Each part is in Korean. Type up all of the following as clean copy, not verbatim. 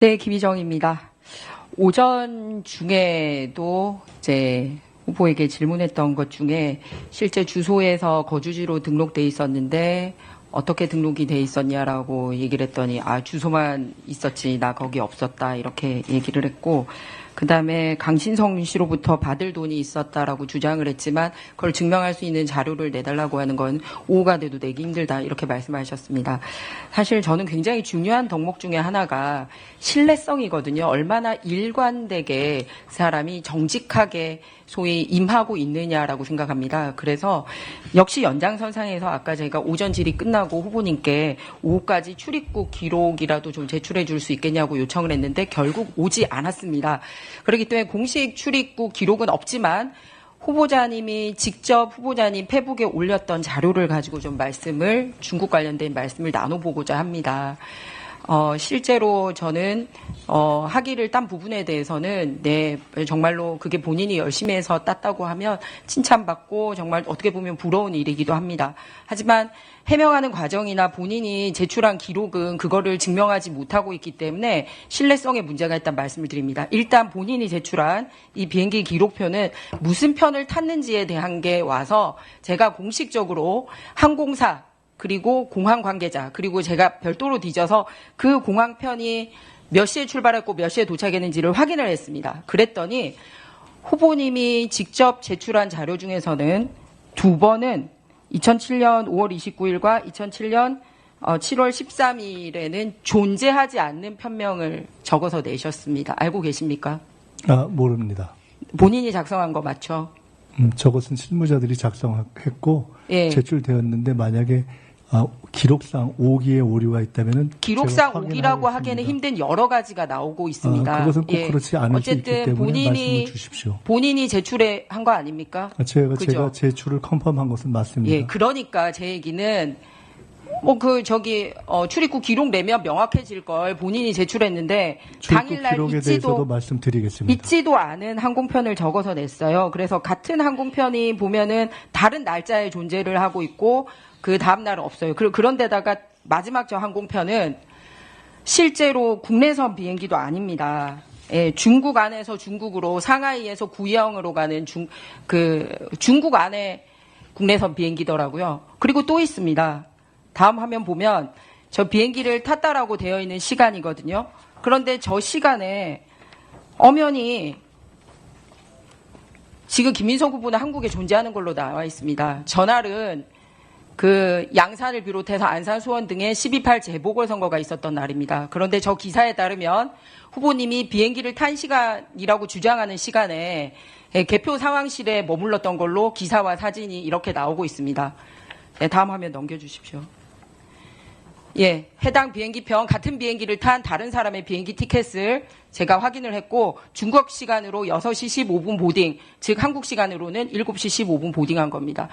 네, 김희정입니다. 오전 중에도 이제 후보에게 질문했던 것 중에 실제 주소에서 거주지로 등록돼 있었는데 어떻게 등록이 돼 있었냐라고 얘기를 했더니 주소만 있었지 나 거기 없었다 이렇게 얘기를 했고, 그다음에 강신성 씨로부터 받을 돈이 있었다라고 주장을 했지만 그걸 증명할 수 있는 자료를 내달라고 하는 건 오후가 돼도 내기 힘들다 이렇게 말씀하셨습니다. 사실 저는 굉장히 중요한 덕목 중에 하나가 신뢰성이거든요. 얼마나 일관되게 사람이 정직하게 소위 임하고 있느냐라고 생각합니다. 그래서 역시 연장선상에서 아까 저희가 오전 질의 끝나고 후보님께 오후까지 출입국 기록이라도 좀 제출해 줄 수 있겠냐고 요청을 했는데 결국 오지 않았습니다. 그렇기 때문에 공식 출입국 기록은 없지만 후보자님이 직접 후보자님 페북에 올렸던 자료를 가지고 좀 중국 관련된 말씀을 나눠보고자 합니다. 실제로 저는 학위를 딴 부분에 대해서는 정말로 그게 본인이 열심히 해서 땄다고 하면 칭찬받고 정말 어떻게 보면 부러운 일이기도 합니다. 하지만 해명하는 과정이나 본인이 제출한 기록은 그거를 증명하지 못하고 있기 때문에 신뢰성에 문제가 있다는 말씀을 드립니다. 일단 본인이 제출한 이 비행기 기록표는 무슨 편을 탔는지에 대한 게 와서 제가 공식적으로 항공사 그리고 공항 관계자 그리고 제가 별도로 뒤져서 그 공항편이 몇 시에 출발했고 몇 시에 도착했는지를 확인을 했습니다. 그랬더니 후보님이 직접 제출한 자료 중에서는 두 번은 2007년 5월 29일과 2007년 7월 13일에는 존재하지 않는 편명을 적어서 내셨습니다. 알고 계십니까? 모릅니다. 본인이 작성한 거 맞죠? 저것은 실무자들이 작성했고 예. 제출되었는데 만약에 기록상 오기에 오류가 있다면은 기록상 오기라고 하기에는 힘든 여러 가지가 나오고 있습니다. 그것은 꼭 그렇지 않을 수 있기 때문에 말씀을 주십시오. 본인이 제출한 거 아닙니까? 제가 제출을 컨펌한 것은 맞습니다. 예, 그러니까 제 얘기는 출입국 기록 내면 명확해질 걸 본인이 제출했는데 당일날 기록에 대해서도 말씀드리겠습니다. 있지도 않은 항공편을 적어서 냈어요. 그래서 같은 항공편이 보면은 다른 날짜에 존재를 하고 있고 그 다음 날은 없어요. 그런데다가 마지막 저 항공편은 실제로 국내선 비행기도 아닙니다. 예, 중국 안에서 중국으로 상하이에서 구이형으로 가는 중국 안에 국내선 비행기더라고요. 그리고 또 있습니다. 다음 화면 보면 저 비행기를 탔다라고 되어 있는 시간이거든요. 그런데 저 시간에 엄연히 지금 김민석 후보는 한국에 존재하는 걸로 나와 있습니다. 전날은 양산을 비롯해서 안산, 수원 등의 12.8 재보궐선거가 있었던 날입니다. 그런데 저 기사에 따르면 후보님이 비행기를 탄 시간이라고 주장하는 시간에 개표 상황실에 머물렀던 걸로 기사와 사진이 이렇게 나오고 있습니다. 네, 다음 화면 넘겨주십시오. 예, 해당 비행기편 같은 비행기를 탄 다른 사람의 비행기 티켓을 제가 확인을 했고 중국 시간으로 6시 15분 보딩, 즉 한국 시간으로는 7시 15분 보딩한 겁니다.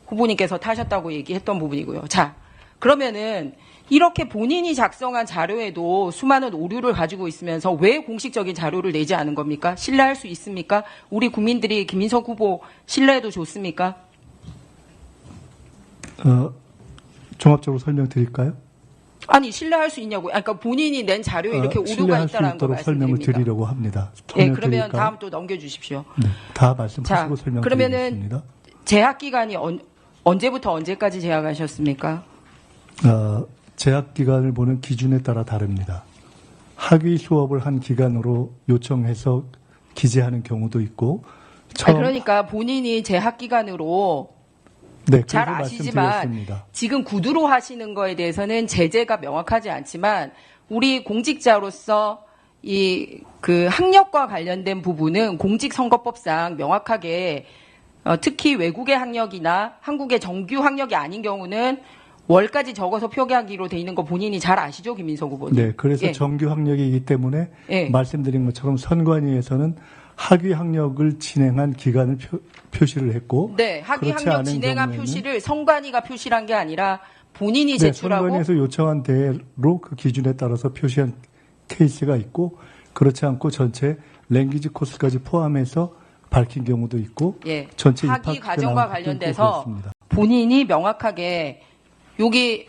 후보님께서 타셨다고 얘기했던 부분이고요. 자, 그러면은 이렇게 본인이 작성한 자료에도 수많은 오류를 가지고 있으면서 왜 공식적인 자료를 내지 않은 겁니까? 신뢰할 수 있습니까? 우리 국민들이 김민석 후보 신뢰해도 좋습니까? 종합적으로 설명드릴까요? 아니, 신뢰할 수 있냐고요. 그러니까 본인이 낸 자료에 이렇게 오류가 있다는 거 말씀드립니다. 설명을 드리려고 합니다. 네, 그러면 다음 또 넘겨주십시오. 네, 다 말씀하시고 설명드리겠습니다. 그러면은 재학 기간이 언제부터 언제까지 재학하셨습니까? 재학 기간을 보는 기준에 따라 다릅니다. 학위 수업을 한 기간으로 요청해서 기재하는 경우도 있고. 그러니까 본인이 재학 기간으로 네, 잘 아시지만 지금 구두로 하시는 거에 대해서는 제재가 명확하지 않지만 우리 공직자로서 학력과 관련된 부분은 공직선거법상 명확하게 특히 외국의 학력이나 한국의 정규 학력이 아닌 경우는 월까지 적어서 표기하기로 돼 있는 거 본인이 잘 아시죠, 김민석 후보님? 네, 그래서 정규 학력이기 때문에 말씀드린 것처럼 선관위에서는 학위 학력을 진행한 기간을 표시를 했고, 네, 학위 학력 진행한 표시를 선관위가 표시한 게 아니라 본인이 제출하고 선관위에서 요청한 대로 그 기준에 따라서 표시한 케이스가 있고, 그렇지 않고 전체 랭귀지 코스까지 포함해서 밝힌 경우도 있고, 전체 학위 과정과 관련돼서 본인이 명확하게 여기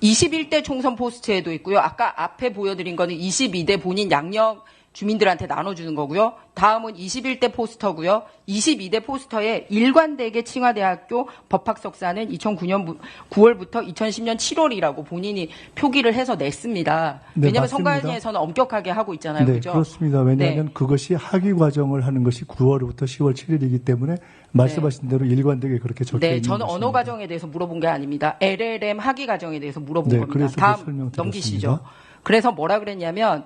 21대 총선 포스트에도 있고요. 아까 앞에 보여드린 거는 22대 본인 양력 주민들한테 나눠주는 거고요. 다음은 21대 포스터고요. 22대 포스터에 일관되게 칭화대학교 법학석사는 2009년 9월부터 2010년 7월이라고 본인이 표기를 해서 냈습니다. 네, 왜냐하면 맞습니다. 선관위에서는 엄격하게 하고 있잖아요. 네, 그죠? 그렇습니다. 왜냐하면 네. 그것이 학위 과정을 하는 것이 9월부터 10월 7일이기 때문에 말씀하신 대로 일관되게 그렇게 적혀 네, 있는 저는 것입니다. 언어 과정에 대해서 물어본 게 아닙니다. LLM 학위 과정에 대해서 물어본 네, 겁니다. 그래서 그 다음 설명드렸습니다. 넘기시죠. 그래서 뭐라 그랬냐면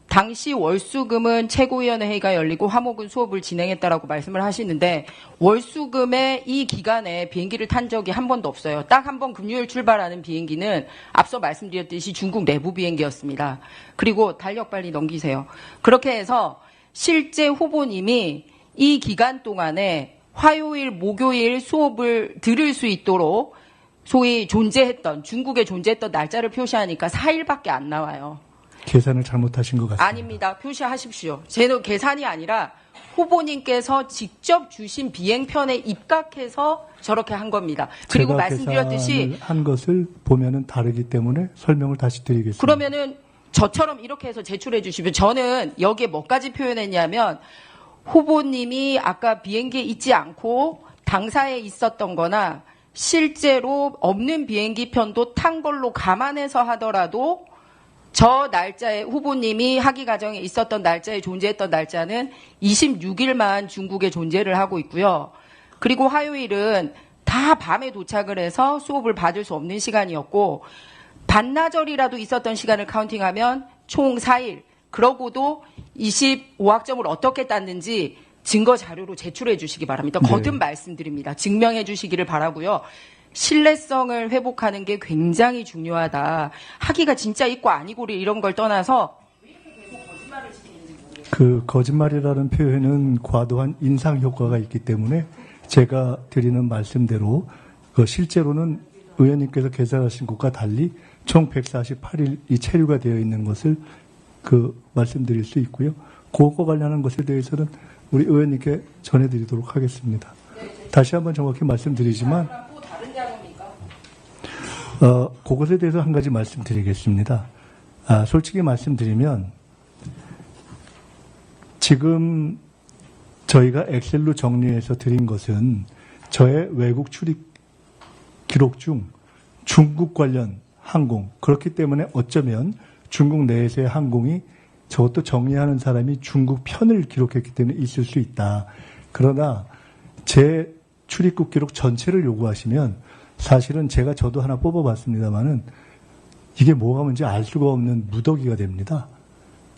당시 월수금은 최고위원회 회의가 열리고 화목은 수업을 진행했다라고 말씀을 하시는데 월수금의 이 기간에 비행기를 탄 적이 한 번도 없어요. 딱 한 번 금요일 출발하는 비행기는 앞서 말씀드렸듯이 중국 내부 비행기였습니다. 그리고 달력 빨리 넘기세요. 그렇게 해서 실제 후보님이 이 기간 동안에 화요일, 목요일 수업을 들을 수 있도록 소위 존재했던 중국에 존재했던 날짜를 표시하니까 4일밖에 안 나와요. 계산을 잘못하신 것 같습니다. 아닙니다. 표시하십시오. 제는 계산이 아니라 후보님께서 직접 주신 비행편에 입각해서 저렇게 한 겁니다. 그리고 제가 말씀드렸듯이 계산을 한 것을 보면은 다르기 때문에 설명을 다시 드리겠습니다. 그러면은 저처럼 이렇게 해서 제출해 주시면 저는 여기에 뭐까지 표현했냐면 후보님이 아까 비행기에 있지 않고 당사에 있었던 거나 실제로 없는 비행기 편도 탄 걸로 감안해서 하더라도 저 날짜에 후보님이 학위 과정에 있었던 날짜에 존재했던 날짜는 26일만 중국에 존재를 하고 있고요. 그리고 화요일은 다 밤에 도착을 해서 수업을 받을 수 없는 시간이었고 반나절이라도 있었던 시간을 카운팅하면 총 4일. 그러고도 25학점을 어떻게 땄는지 증거 자료로 제출해 주시기 바랍니다. 거듭 네. 말씀드립니다. 증명해 주시기를 바라고요. 신뢰성을 회복하는 게 굉장히 중요하다. 학위가 진짜 있고 아니고를 이런 걸 떠나서 그 거짓말이라는 표현은 과도한 인상 효과가 있기 때문에 제가 드리는 말씀대로 그 실제로는 의원님께서 계산하신 것과 달리 총 148일이 체류가 되어 있는 것을 그 말씀드릴 수 있고요. 그것과 관련한 것에 대해서는 우리 의원님께 전해드리도록 하겠습니다. 다시 한번 정확히 말씀드리지만 그것에 대해서 한 가지 말씀드리겠습니다. 솔직히 말씀드리면 지금 저희가 엑셀로 정리해서 드린 것은 저의 외국 출입 기록 중 중국 관련 항공, 그렇기 때문에 어쩌면 중국 내에서의 항공이 저것도 정리하는 사람이 중국 편을 기록했기 때문에 있을 수 있다. 그러나 제 출입국 기록 전체를 요구하시면 사실은 저도 하나 뽑아봤습니다만은 이게 뭐가 뭔지 알 수가 없는 무더기가 됩니다.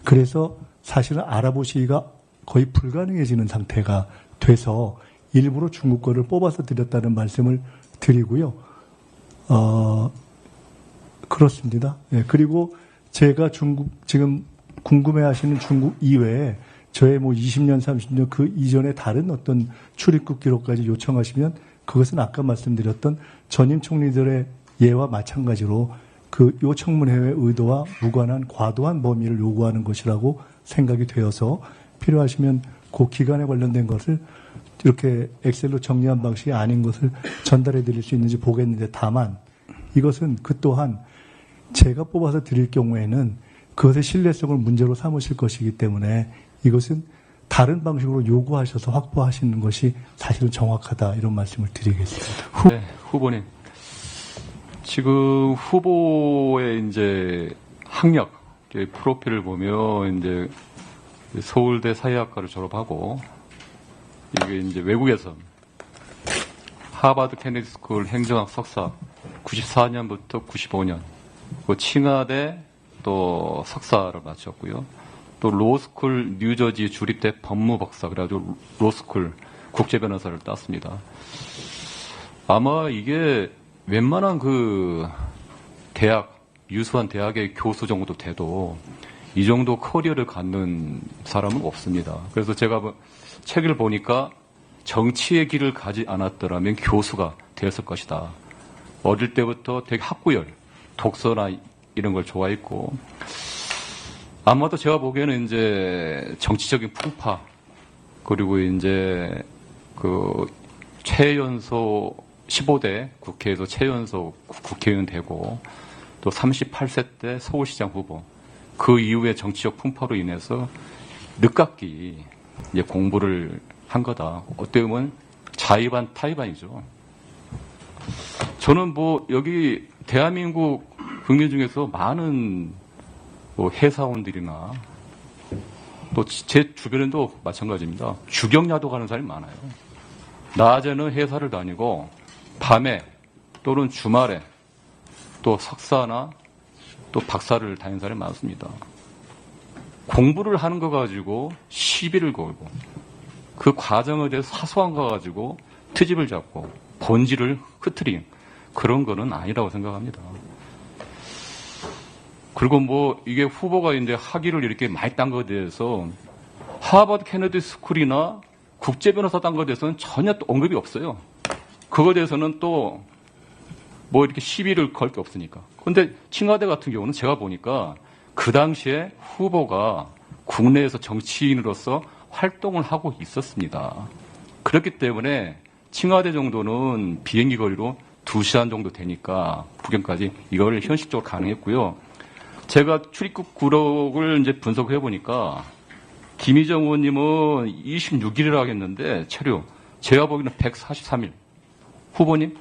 그래서 사실은 알아보시기가 거의 불가능해지는 상태가 돼서 일부러 중국 거를 뽑아서 드렸다는 말씀을 드리고요. 그렇습니다. 예, 그리고 제가 지금 궁금해하시는 중국 이외에 저의 20년, 30년 그 이전에 다른 어떤 출입국 기록까지 요청하시면 그것은 아까 말씀드렸던 전임 총리들의 예와 마찬가지로 그 요청문회의 의도와 무관한 과도한 범위를 요구하는 것이라고 생각이 되어서 필요하시면 그 기간에 관련된 것을 이렇게 엑셀로 정리한 방식이 아닌 것을 전달해 드릴 수 있는지 보겠는데 다만 이것은 그 또한 제가 뽑아서 드릴 경우에는 그것의 신뢰성을 문제로 삼으실 것이기 때문에 이것은 다른 방식으로 요구하셔서 확보하시는 것이 사실은 정확하다 이런 말씀을 드리겠습니다. 네, 후보님. 지금 후보의 이제 학력, 프로필을 보면 이제 서울대 사회학과를 졸업하고 이게 이제 외국에서 하버드 케네디 스쿨 행정학 석사 94년부터 95년, 그 칭화대 또 석사를 마쳤고요. 또 로스쿨 뉴저지 주립대 법무박사 그래가지고 로스쿨 국제변호사를 땄습니다. 아마 이게 웬만한 그 대학 유수한 대학의 교수 정도 돼도 이 정도 커리어를 갖는 사람은 없습니다. 그래서 제가 책을 보니까 정치의 길을 가지 않았더라면 교수가 되었을 것이다. 어릴 때부터 되게 학구열, 독서나 이런 걸 좋아했고 아마도 제가 보기에는 이제 정치적인 풍파 그리고 이제 그 최연소 15대 국회에서 최연소 국회의원 되고 또 또 38세 때 서울시장 후보, 그 이후에 정치적 풍파로 인해서 늦깎이 이제 공부를 한 거다. 어떻게 보면 자의반 타의반이죠. 저는 뭐 여기 대한민국 국민 중에서 많은 뭐 회사원들이나 또 제 주변에도 마찬가지입니다. 주경야도 가는 사람이 많아요. 낮에는 회사를 다니고 밤에 또는 주말에 또 석사나 또 박사를 다니는 사람이 많습니다. 공부를 하는 거 가지고 시비를 걸고 그 과정에 대해서 사소한 거 가지고 트집을 잡고 본질을 흐트린 그런 거는 아니라고 생각합니다. 그리고 뭐 이게 후보가 이제 학위를 이렇게 많이 딴 거에 대해서 하버드 케네디 스쿨이나 국제 변호사 딴 거에 대해서는 전혀 또 언급이 없어요. 그거에 대해서는 또 뭐 이렇게 시비를 걸 게 없으니까. 그런데 청와대 같은 경우는 제가 보니까 그 당시에 후보가 국내에서 정치인으로서 활동을 하고 있었습니다. 그렇기 때문에 청와대 정도는 비행기 거리로 2시간 정도 되니까 북경까지 이걸 현실적으로 가능했고요. 제가 출입국 구록을 이제 분석해 보니까 김희정 의원님은 26일이라 하겠는데 체류 제가 보기에는 143일. 후보님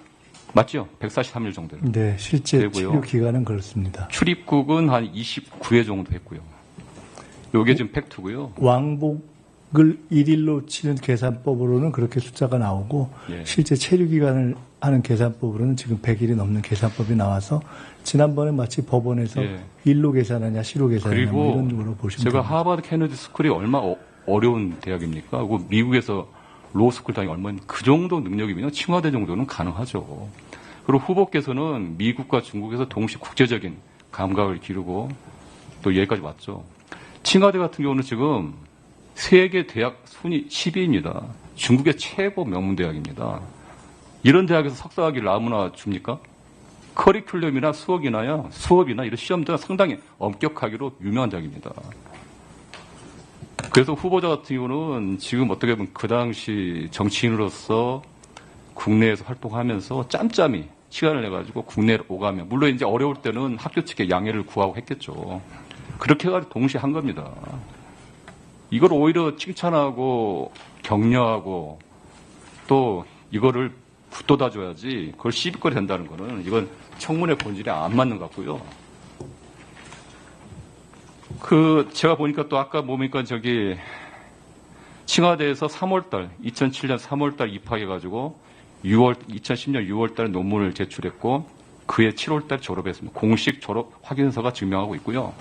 맞죠? 143일 정도. 네, 실제 되고요. 치료 기간은 그렇습니다. 출입국은 한 29회 정도 했고요. 요게 지금 팩트고요. 왕복을 1일로 치는 계산법으로는 그렇게 숫자가 나오고 예. 실제 체류 기간을 하는 계산법으로는 지금 100일이 넘는 계산법이 나와서 지난번에 마치 법원에서 예. 일로 계산하냐 시로 계산하냐 뭐 그리고 이런 식으로 보시면 제가 됩니다. 하버드 케네디 스쿨이 얼마 어려운 대학입니까? 그리고 미국에서 로스쿨 다니 얼마나 그 정도 능력이면 청와대 정도는 가능하죠. 그리고 후보께서는 미국과 중국에서 동시 국제적인 감각을 기르고 또 여기까지 왔죠. 청와대 같은 경우는 지금 세계 대학 순위 10위입니다. 중국의 최고 명문 대학입니다. 이런 대학에서 석사학위를 아무나 줍니까? 커리큘럼이나 수업이나 이런 시험들은 상당히 엄격하기로 유명한 대학입니다. 그래서 후보자 같은 경우는 지금 어떻게 보면 그 당시 정치인으로서 국내에서 활동하면서 짬짬이 시간을 내가지고 국내로 오가면, 물론 이제 어려울 때는 학교 측에 양해를 구하고 했겠죠. 그렇게 해가지고 동시에 한 겁니다. 이걸 오히려 칭찬하고 격려하고 또 이거를 붙돋아줘야지 그걸 시비거리 된다는 거는 이건 청문회 본질에 안 맞는 것 같고요. 제가 보니까 또 아까 보니까 저기 청와대에서 2007년 3월달 입학해가지고 2010년 6월달에 논문을 제출했고 그해 7월달 졸업했습니다. 공식 졸업 확인서가 증명하고 있고요.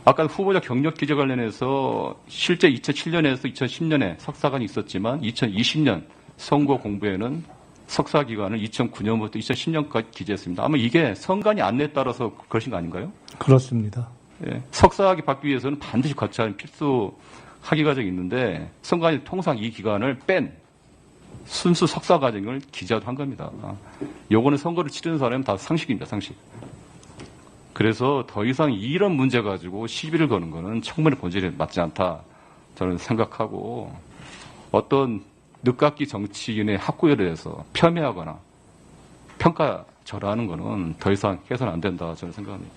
아까 후보자 경력 기재 관련해서 실제 2007년에서 2010년에 석사관이 있었지만 2020년 선거 공부에는 석사 기간을 2009년부터 2010년까지 기재했습니다. 아마 이게 선관위 안내에 따라서 그러신 거 아닌가요? 그렇습니다. 예, 석사학위 받기 위해서는 반드시 거쳐야 하는 필수 학위 과정이 있는데 선관위 통상 이 기간을 뺀 순수 석사 과정을 기재한 겁니다. 요거는 선거를 치르는 사람은 다 상식입니다. 상식. 그래서 더 이상 이런 문제 가지고 시비를 거는 거는 청문회 본질에 맞지 않다 저는 생각하고 어떤 늦깎이 정치인의 학구에 대해서 폄훼하거나 평가절하하는 거는 더 이상 해서는 안 된다 저는 생각합니다.